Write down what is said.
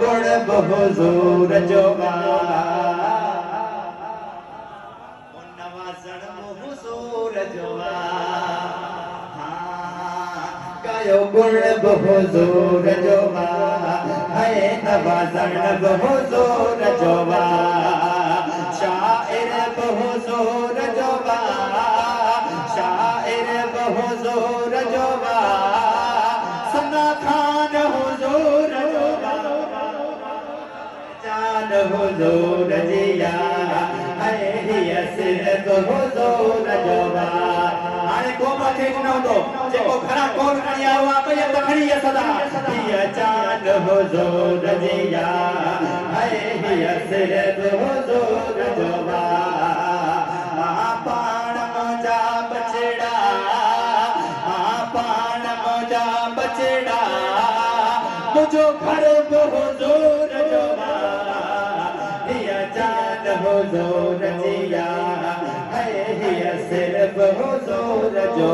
गुण बहुजूर जोगा नवाज़ण हुज़ूर जोगा कयो गुण बहुजूर जोगा है नवाज़ण बहुजूर जोगा शाइर बहुजूर जोगा शाइर बहुजूर जोगा सना खान हुजूर जोगा जान हुजूर जिया है हिया सिर्फ हुजूर जोगा हाणे को मथे न हूंदो जेको खरा कोन खणी आयो आहे भई त खणी सदा हिया जान हुजूर जिया है हिया सिर्फ हुजूर जोगा पाण मुंहिंजा बचड़ा पाण मुंहिंजा बचड़ा मुझो घर हुजूर जोगा हिया जान हुजूर जिया है हिया सिर्फ हुजूर जो